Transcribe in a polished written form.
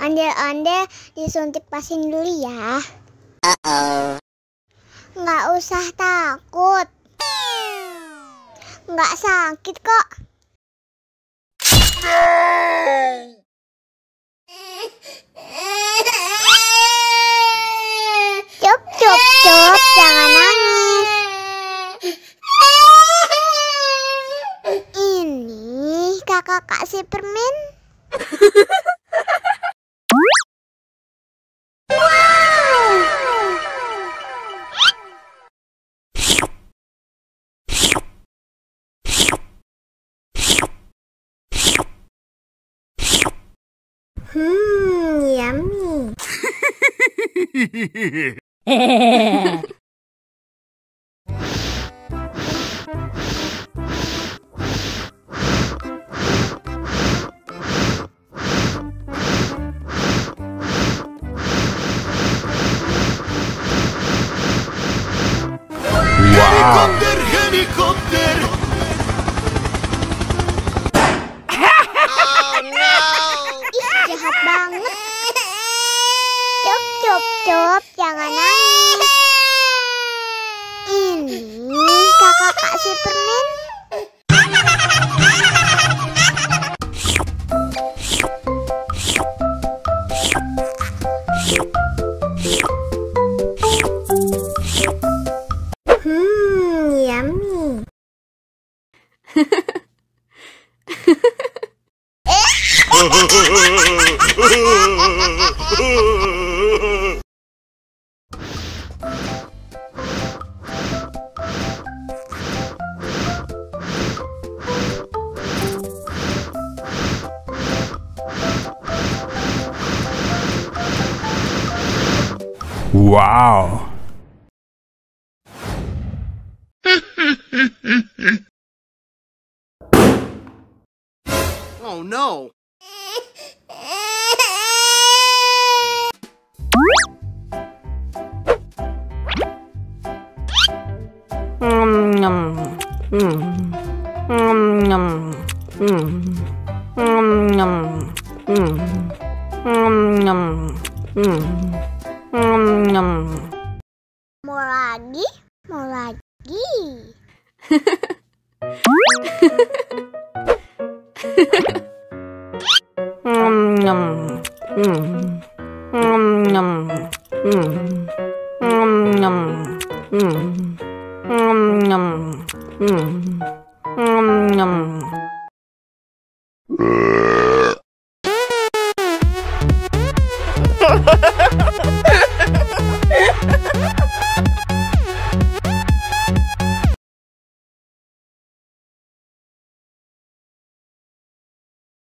Ondel-ondel disuntik vaksin dulu ya. Nggak usah takut. Nggak sakit kok. Cup, cup, cup, jangan nangis. Ini kakak kasih permen. Yummy. Helikopter, helikopter. Ih, jahat banget. Cup, cup, cup, jangan nangis. Ini kakak kasih permen. Yummy. Wow. Oh no. Mau lagi? Mau lagi?